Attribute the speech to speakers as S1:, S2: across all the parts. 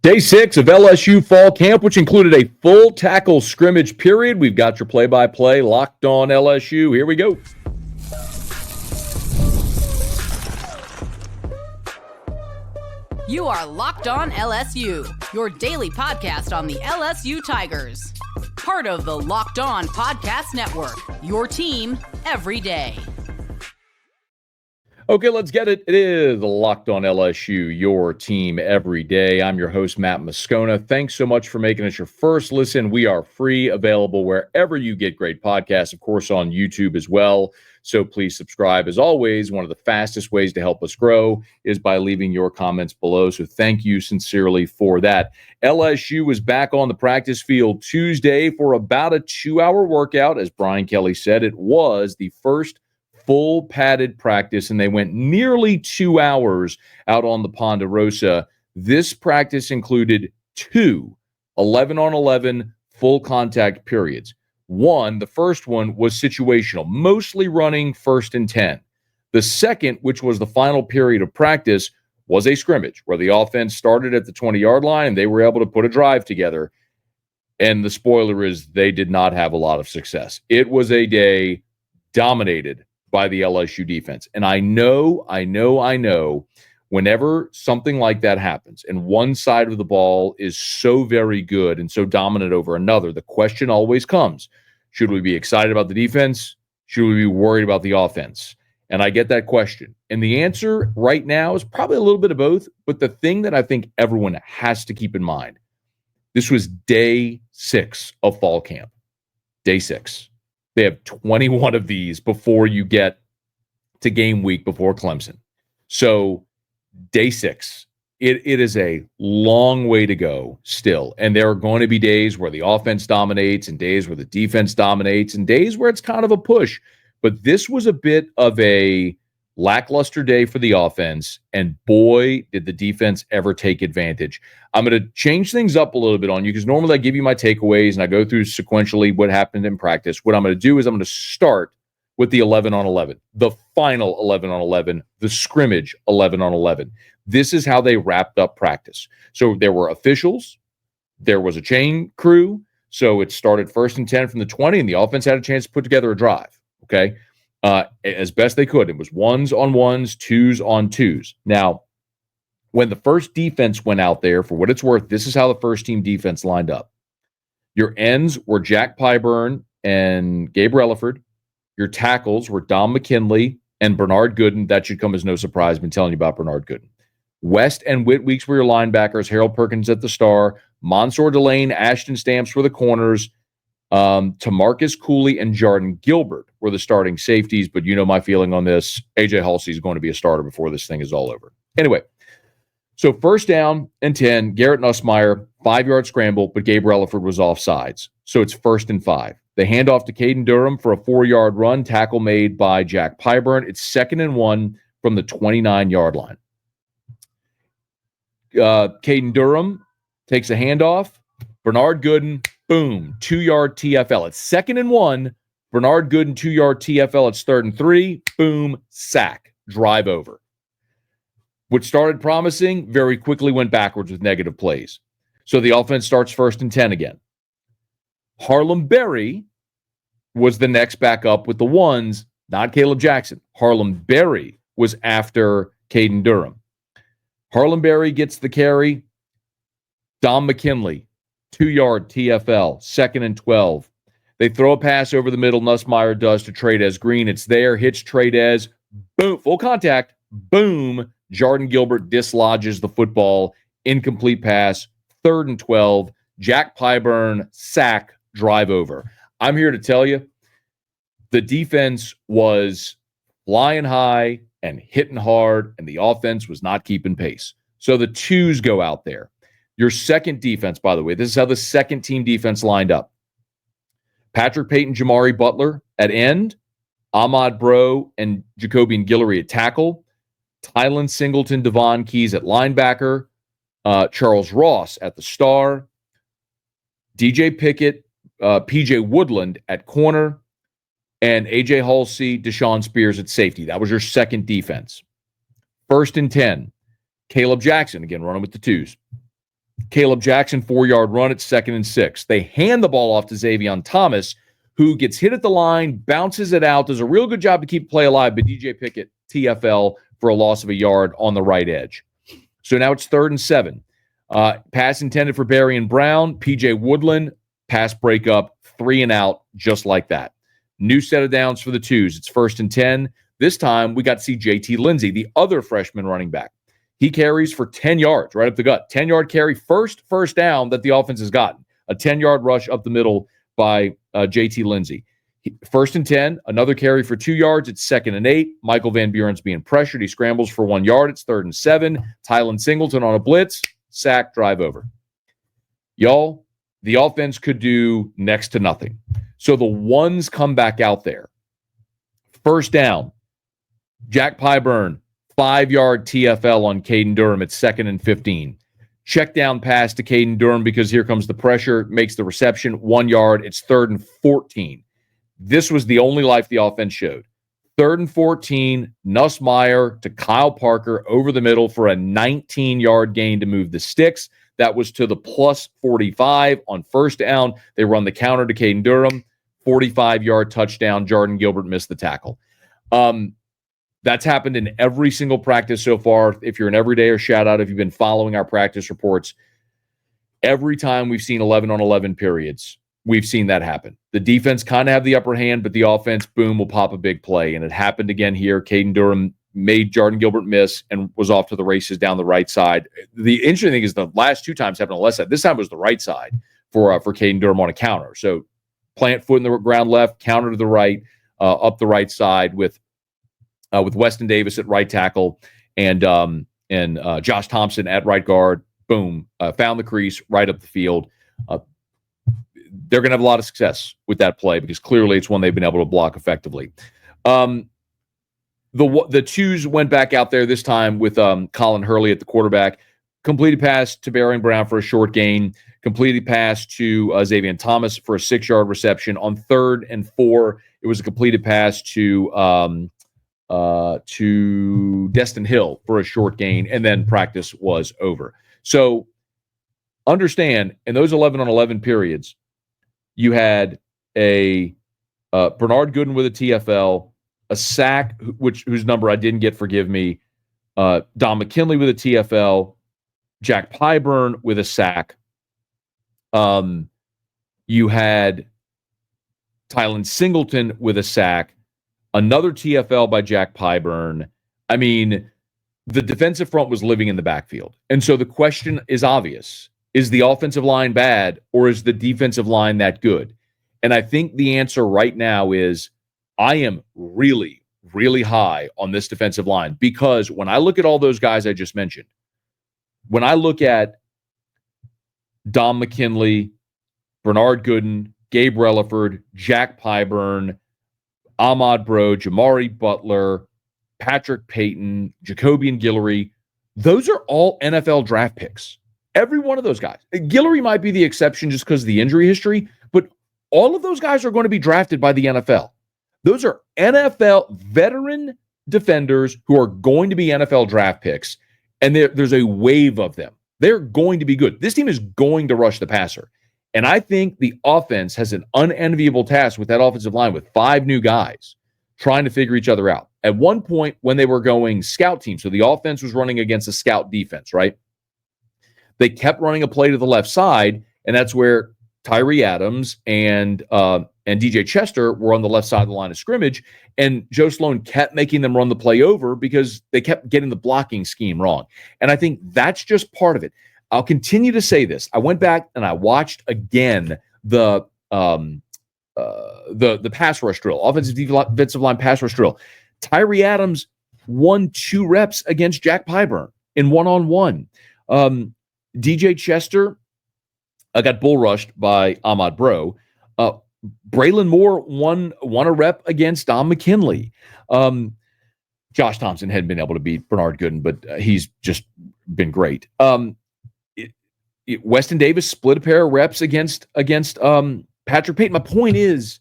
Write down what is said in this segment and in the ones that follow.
S1: Day 6 of LSU fall camp, which included a full tackle scrimmage period. We've got your play-by-play locked on LSU. Here we go.
S2: You are Locked On LSU, your daily podcast on the LSU Tigers. Part of the Locked On Podcast Network, your team every day.
S1: Okay, let's get it. It is Locked On LSU, your team every day. I'm your host, Matt Moscona. Thanks so much for making us your first listen. We are free, available wherever you get great podcasts, of course, on YouTube as well. So please subscribe. As always, one of the fastest ways to help us grow is by leaving your comments below. So thank you sincerely for that. LSU was back on the practice field Tuesday for about a 2-hour workout. As Brian Kelly said, it was the first full padded practice, and they went nearly 2 hours out on the Ponderosa. This practice included two 11-on-11 full contact periods. The first one was situational, mostly running 1st and 10. The second, which was the final period of practice, was a scrimmage where the offense started at the 20-yard line and they were able to put a drive together. And the spoiler is they did not have a lot of success. It was a day dominated by the LSU defense. And I know, whenever something like that happens and one side of the ball is so very good and so dominant over another, the question always comes, should we be excited about the defense? Should we be worried about the offense? And I get that question. And the answer right now is probably a little bit of both. But the thing that I think everyone has to keep in mind, this was day 6 of fall camp. Day 6. They have 21 of these before you get to game week before Clemson. So day 6, it is a long way to go still. And there are going to be days where the offense dominates and days where the defense dominates and days where it's kind of a push. But this was a bit of a lackluster day for the offense, and boy, did the defense ever take advantage. I'm going to change things up a little bit on you because normally I give you my takeaways and I go through sequentially what happened in practice. What I'm going to do is I'm going to start with the 11-on-11, the final 11-on-11, the scrimmage 11-on-11. This is how they wrapped up practice. So there were officials, there was a chain crew, so it started 1st and 10 from the 20, and the offense had a chance to put together a drive, okay? As best they could. It was 1s on 1s, 2s on 2s. Now, when the first defense went out there, for what it's worth, this is how the first team defense lined up. Your ends were Jack Pyburn and Gabe Relaford. Your tackles were Dom McKinley and Bernard Gooden. That should come as no surprise. I've been telling you about Bernard Gooden. West and Whit Weeks were your linebackers. Harold Perkins at the star. Mansour Delane, Ashton Stamps were the corners. Tamarcus Cooley and Jordan Gilbert were the starting safeties, but you know my feeling on this. AJ Halsey is going to be a starter before this thing is all over. Anyway, so 1st down and 10, Garrett Nussmeier, 5-yard scramble, but Gabe Relaford was offsides. So it's 1st and 5. They hand off to Caden Durham for a 4-yard run, tackle made by Jack Pyburn. It's 2nd and 1 from the 29-yard line. Caden Durham takes a handoff. Bernard Gooden, boom, 2-yard TFL. It's 2nd and 1. Bernard Gooden, 2-yard TFL. It's 3rd and 3. Boom, sack, drive over. What started promising very quickly went backwards with negative plays. So the offense starts 1st and 10 again. Harlem Berry was the next back up with the 1s, not Kaleb Jackson. Harlem Berry was after Caden Durham. Harlem Berry gets the carry. Dom McKinley, 2-yard TFL, 2nd and 12. They throw a pass over the middle. Nussmeier does to Trades Green. It's there. Hits Trades. Boom. Full contact. Boom. Jordan Gilbert dislodges the football. Incomplete pass. 3rd and 12. Jack Pyburn, sack, drive over. I'm here to tell you, the defense was flying high and hitting hard, and the offense was not keeping pace. So the 2s go out there. Your second defense, by the way, this is how the second team defense lined up. Patrick Payton, Jamari Butler at end, Ahmad Bro and Jacobian Guillory at tackle, Tylen Singleton, Devon Keys at linebacker, Charles Ross at the star, DJ Pickett, PJ Woodland at corner, and AJ Halsey, Deshaun Spears at safety. That was your second defense. 1st and 10, Kaleb Jackson, again running with the 2s. Kaleb Jackson, 4-yard run at 2nd and 6. They hand the ball off to Xavier Thomas, who gets hit at the line, bounces it out, does a real good job to keep play alive, but DJ Pickett, TFL, for a loss of a yard on the right edge. So now it's 3rd and 7. Pass intended for Berry and Brown. PJ Woodland, pass breakup, 3 and out, just like that. New set of downs for the twos. It's 1st and 10. This time, we got to see JT Lindsay, the other freshman running back. He carries for 10 yards right up the gut. 10-yard carry, first down that the offense has gotten. A 10-yard rush up the middle by JT Lindsay. 1st and 10, another carry for 2 yards. It's 2nd and 8. Michael Van Buren's being pressured. He scrambles for 1 yard. It's 3rd and 7. Tylen Singleton on a blitz. Sack, drive over. Y'all, the offense could do next to nothing. So the ones come back out there. 1st down. Jack Pyburn, 5-yard TFL on Caden Durham at 2nd and 15. Check down pass to Caden Durham because here comes the pressure, makes the reception, 1 yard. It's 3rd and 14. This was the only life the offense showed. 3rd and 14, Nussmeier to Kyle Parker over the middle for a 19-yard gain to move the sticks. That was to the plus 45 on 1st down. They run the counter to Caden Durham, 45-yard touchdown. Jordan Gilbert missed the tackle. That's happened in every single practice so far. If you're an everydayer, shout out if you've been following our practice reports. Every time we've seen 11-on-11 periods, we've seen that happen. The defense kind of have the upper hand, but the offense, boom, will pop a big play. And it happened again here. Caden Durham made Jordan Gilbert miss and was off to the races down the right side. The interesting thing is the last 2 times happened on the left side. This time was the right side for Caden Durham on a counter. So plant foot in the ground left, counter to the right, up the right side with Weston Davis at right tackle and Josh Thompson at right guard. Boom, found the crease right up the field. They're going to have a lot of success with that play because clearly it's one they've been able to block effectively. The twos went back out there this time with Colin Hurley at the quarterback. Completed pass to Berry and Brown for a short gain. Completed pass to Xavier Thomas for a 6-yard reception. On 3rd and 4, it was a completed pass to Destin Hill for a short gain, and then practice was over. So understand, in those 11-on-11 periods, you had a Bernard Gooden with a TFL, a sack, whose number I didn't get, forgive me, Don McKinley with a TFL, Jack Pyburn with a sack. You had Tylen Singleton with a sack, another TFL by Jack Pyburn. I mean, the defensive front was living in the backfield. And so the question is obvious. Is the offensive line bad, or is the defensive line that good? And I think the answer right now is I am really, really high on this defensive line because when I look at all those guys I just mentioned, when I look at Dom McKinley, Bernard Gooden, Gabe Relaford, Jack Pyburn, Ahmad Bro, Jamari Butler, Patrick Payton, Jacobian Guillory, those are all NFL draft picks. Every one of those guys. Guillory might be the exception just because of the injury history, but all of those guys are going to be drafted by the NFL. Those are NFL veteran defenders who are going to be NFL draft picks, and there's a wave of them. They're going to be good. This team is going to rush the passer. And I think the offense has an unenviable task with that offensive line with 5 new guys trying to figure each other out. At one point when they were going scout team, so the offense was running against a scout defense, right? They kept running a play to the left side, and that's where Tyree Adams and DJ Chester were on the left side of the line of scrimmage, and Joe Sloan kept making them run the play over because they kept getting the blocking scheme wrong. And I think that's just part of it. I'll continue to say this. I went back and I watched again the pass rush drill, offensive defensive line pass rush drill. Tyree Adams won 2 reps against Jack Pyburn in 1-on-1. DJ Chester got bull rushed by Ahmad Bro. Braylon Moore won a rep against Don McKinley. Josh Thompson hadn't been able to beat Bernard Gooden, but he's just been great. Weston Davis split a pair of reps against Patrick Payton. My point is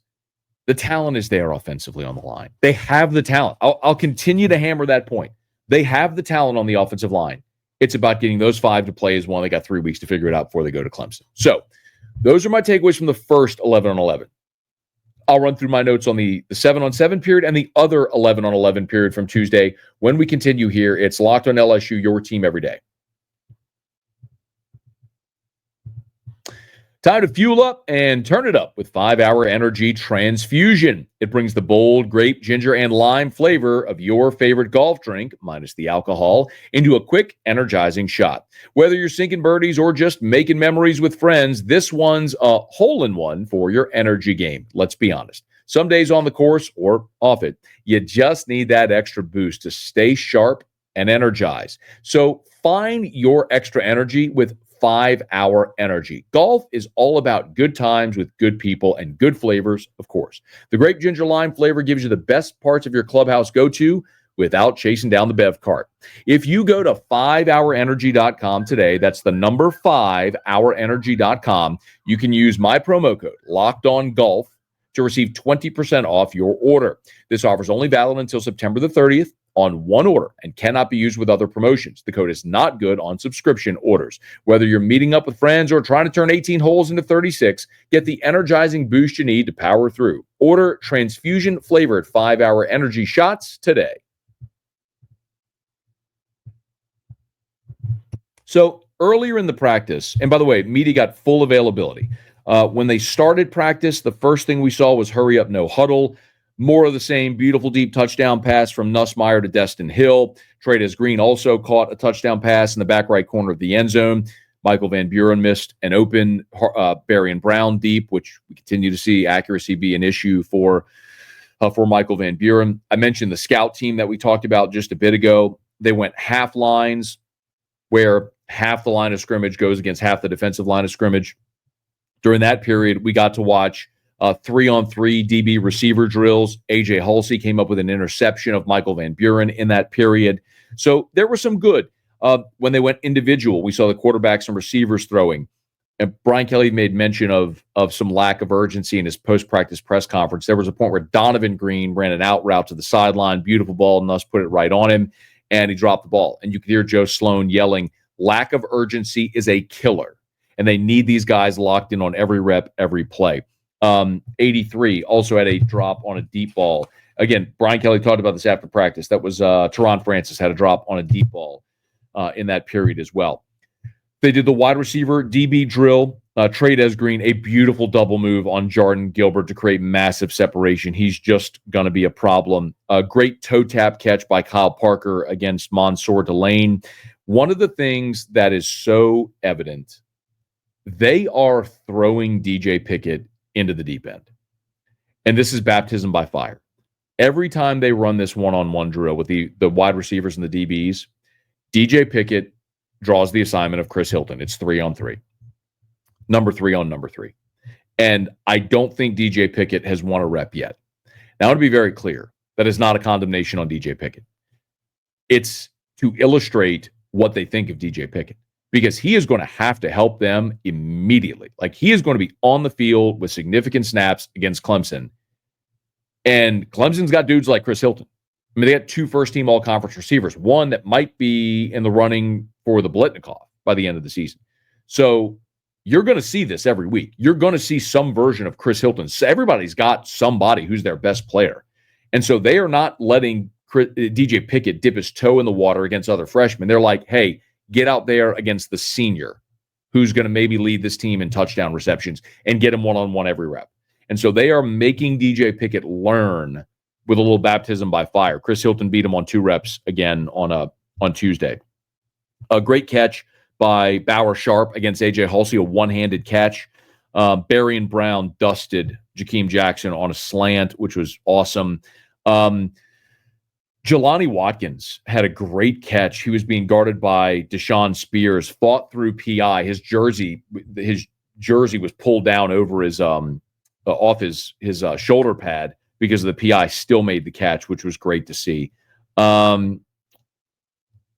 S1: the talent is there offensively on the line. They have the talent. I'll continue to hammer that point. They have the talent on the offensive line. It's about getting those 5 to play as one. They got 3 weeks to figure it out before they go to Clemson. So those are my takeaways from the first 11 on 11. I'll run through my notes on the 7 on 7 period and the other 11 on 11 period from Tuesday. When we continue here, it's Locked on LSU, your team every day. Time to fuel up and turn it up with 5-Hour Energy Transfusion. It brings the bold grape, ginger, and lime flavor of your favorite golf drink, minus the alcohol, into a quick, energizing shot. Whether you're sinking birdies or just making memories with friends, this one's a hole-in-one for your energy game. Let's be honest. Some days on the course or off it, you just need that extra boost to stay sharp and energized. So find your extra energy with 5-Hour Energy. Golf is all about good times with good people and good flavors, of course. The grape ginger lime flavor gives you the best parts of your clubhouse go-to without chasing down the bev cart. If you go to 5hourenergy.com today, that's the number 5hourenergy.com, you can use my promo code, LOCKEDONGOLF, to receive 20% off your order. This offer is only valid until September the 30th on one order and cannot be used with other promotions. The code is not good on subscription orders. Whether you're meeting up with friends or trying to turn 18 holes into 36, get the energizing boost you need to power through. Order transfusion-flavored 5-Hour Energy shots today. So earlier in the practice, and by the way, media got full availability. When they started practice, the first thing we saw was hurry up, no huddle. More of the same, beautiful deep touchdown pass from Nussmeier to Destin Hill. Trey'Dez Green also caught a touchdown pass in the back right corner of the end zone. Michael Van Buren missed an open Berry and Brown deep, which we continue to see accuracy be an issue for Michael Van Buren. I mentioned the scout team that we talked about just a bit ago. They went half lines, where half the line of scrimmage goes against half the defensive line of scrimmage. During that period, we got to watch 3-on-3 DB receiver drills. A.J. Halsey came up with an interception of Michael Van Buren in that period. So there was some good. When they went individual, we saw the quarterbacks and receivers throwing. And Brian Kelly made mention of some lack of urgency in his post-practice press conference. There was a point where Donovan Green ran an out route to the sideline, beautiful ball, and Nuss put it right on him, and he dropped the ball. And you could hear Joe Sloan yelling, lack of urgency is a killer. And they need these guys locked in on every rep, every play. 83 also had a drop on a deep ball. Again, Brian Kelly talked about this after practice. That was Teron Francis had a drop on a deep ball in that period as well. They did the wide receiver DB drill. Trey'Dez Green, a beautiful double move on Jordan Gilbert to create massive separation. He's just going to be a problem. A great toe tap catch by Kyle Parker against Mansour Delane. One of the things that is so evident, they are throwing DJ Pickett into the deep end. And this is baptism by fire. Every time they run this one-on-one drill with the wide receivers and the DBs, DJ Pickett draws the assignment of Chris Hilton. It's 3-on-3. Number 3 on number 3. And I don't think DJ Pickett has won a rep yet. Now, I want to be very clear. That is not a condemnation on DJ Pickett. It's to illustrate what they think of DJ Pickett, because he is going to have to help them immediately. Like, he is going to be on the field with significant snaps against Clemson. And Clemson's got dudes like Chris Hilton. I mean, they got 2 first-team all-conference receivers, one that might be in the running for the Blitnikoff by the end of the season. So you're going to see this every week. You're going to see some version of Chris Hilton. So everybody's got somebody who's their best player. And so they are not letting DJ Pickett dip his toe in the water against other freshmen. They're like, hey, get out there against the senior who's going to maybe lead this team in touchdown receptions and get him one-on-one every rep. And so they are making DJ Pickett learn with a little baptism by fire. Chris Hilton beat him on 2 reps again on Tuesday. A great catch by Bauer Sharp against A.J. Halsey, a one-handed catch. Berry and Brown dusted Jakeem Jackson on a slant, which was awesome. Jelani Watkins had a great catch. He was being guarded by Deshaun Spears, fought through PI. His jersey was pulled down over his off his shoulder pad because of the PI. Still made the catch, which was great to see.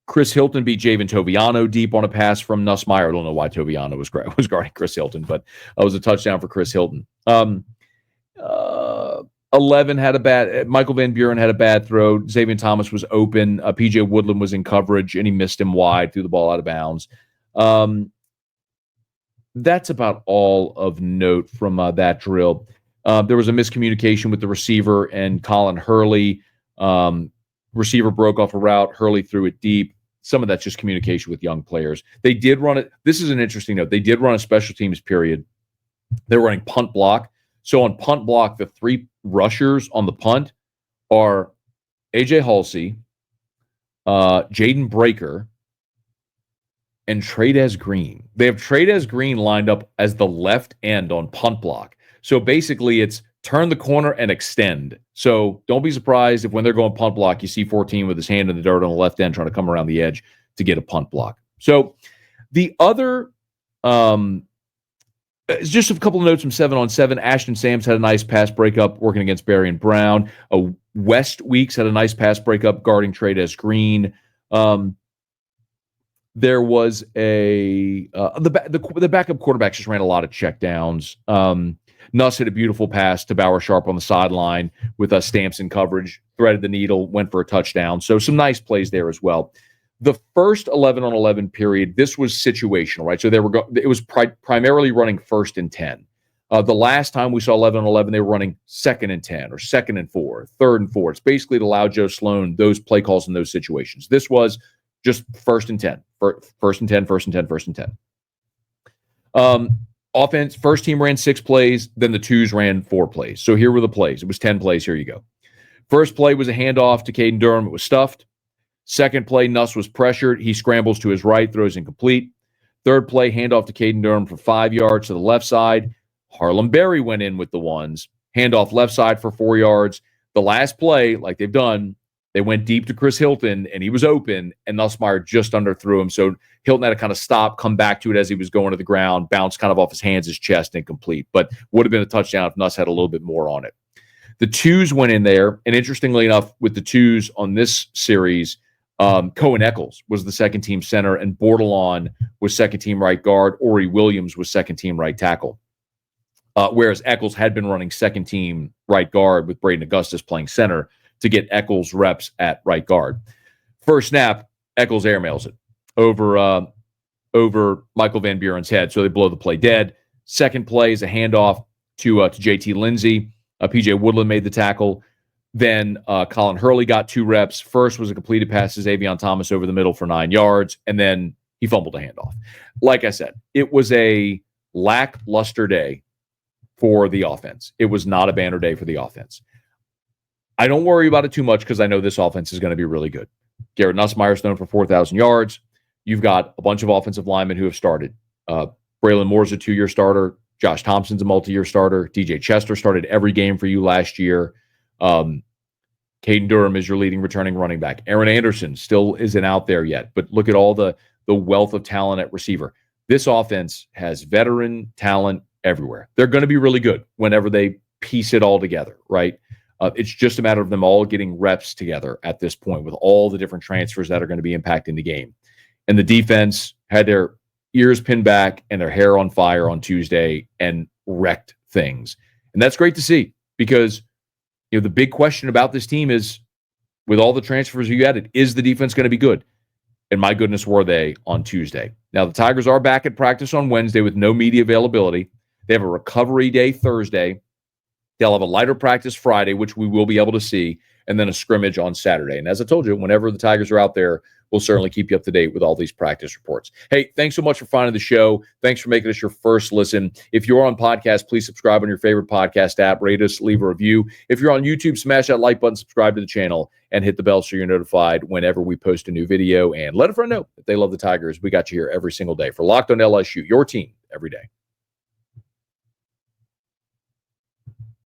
S1: Chris Hilton beat Javen Toviano deep on a pass from Nussmeier. I don't know why Toviano was guarding Chris Hilton, but it was a touchdown for Chris Hilton. 11 had a bad, Michael Van Buren had a bad throw. Xavier Thomas was open. PJ Woodland was in coverage, and he missed him wide, threw the ball out of bounds. That's about all of note from that drill. There was a miscommunication with the receiver and Colin Hurley. Receiver broke off a route. Hurley threw it deep. Some of that's just communication with young players. They did run it. This is an interesting note. They did run a special teams period. They were running punt block. So on punt block, the 3 rushers on the punt are AJ Halsey, Jaden Breaker, and Tradez Green. They have Tradez Green lined up as the left end on punt block. So basically it's turn the corner and extend. So don't be surprised if when they're going punt block, you see 14 with his hand in the dirt on the left end trying to come around the edge to get a punt block. So the other just a couple of notes from 7-on-7. Ashton Sams had a nice pass breakup working against Berry and Brown. West Weeks had a nice pass breakup guarding Tradez Green. There was the backup quarterbacks just ran a lot of checkdowns. Nuss hit a beautiful pass to Bauer Sharp on the sideline with Stamps in coverage, threaded the needle, went for a touchdown. So some nice plays there as well. The first 11-on-11 period, this was situational, right? So it was primarily running 1st and 10. The last time we saw 11-on-11, they were running 2nd and 10 or 2nd and 4, 3rd and 4. It's basically to allow Joe Sloan those play calls in those situations. This was just 1st and 10, 1st and 10, 1st and 10, 1st and 10. Offense, first team ran 6 plays, then the twos ran 4 plays. So here were the plays. It was 10 plays. Here you go. First play was a handoff to Caden Durham. It was stuffed. Second play, Nuss was pressured. He scrambles to his right, throws incomplete. Third play, handoff to Caden Durham for 5 yards to the left side. Harlem Berry went in with the ones. Handoff left side for 4 yards. The last play, like they've done, they went deep to Chris Hilton, and he was open, and Nussmeier just underthrew him. So Hilton had to kind of stop, come back to it as he was going to the ground, bounce kind of off his hands, his chest, incomplete. But would have been a touchdown if Nuss had a little bit more on it. The twos went in there, and interestingly enough, with the twos on this series, Cohen Eccles was the second team center, and Bordelon was second team right guard. Ori Williams was second team right tackle. Whereas Eccles had been running second team right guard with Braden Augustus playing center to get Eccles reps at right guard. First snap, Eccles airmails it over Michael Van Buren's head, so they blow the play dead. Second play is a handoff to JT Lindsay. PJ Woodland made the tackle. Then Colin Hurley got 2 reps. First was a completed pass to Xavier Thomas over the middle for 9 yards, and then he fumbled a handoff. Like I said, it was a lackluster day for the offense. It was not a banner day for the offense. I don't worry about it too much because I know this offense is going to be really good. Garrett Nussmeier's known for 4,000 yards. You've got a bunch of offensive linemen who have started. Braylon Moore's a 2-year starter. Josh Thompson's a multi-year starter. DJ Chester started every game for you last year. Caden Durham is your leading returning running back. Aaron Anderson still isn't out there yet, but look at all the wealth of talent at receiver. This offense has veteran talent everywhere. They're going to be really good whenever they piece it all together, right? It's just a matter of them all getting reps together at this point with all the different transfers that are going to be impacting the game. And the defense had their ears pinned back and their hair on fire on Tuesday and wrecked things. And that's great to see because the big question about this team is, with all the transfers you added, is the defense going to be good? And my goodness, were they on Tuesday. Now, the Tigers are back at practice on Wednesday with no media availability. They have a recovery day Thursday. They'll have a lighter practice Friday, which we will be able to see, and then a scrimmage on Saturday. And as I told you, whenever the Tigers are out there, we'll certainly keep you up to date with all these practice reports. Hey, thanks so much for finding the show. Thanks for making us your first listen. If you're on podcast, please subscribe on your favorite podcast app. Rate us, leave a review. If you're on YouTube, smash that like button, subscribe to the channel, and hit the bell so you're notified whenever we post a new video. And let a friend know that they love the Tigers. We got you here every single day for Locked on LSU, your team every day.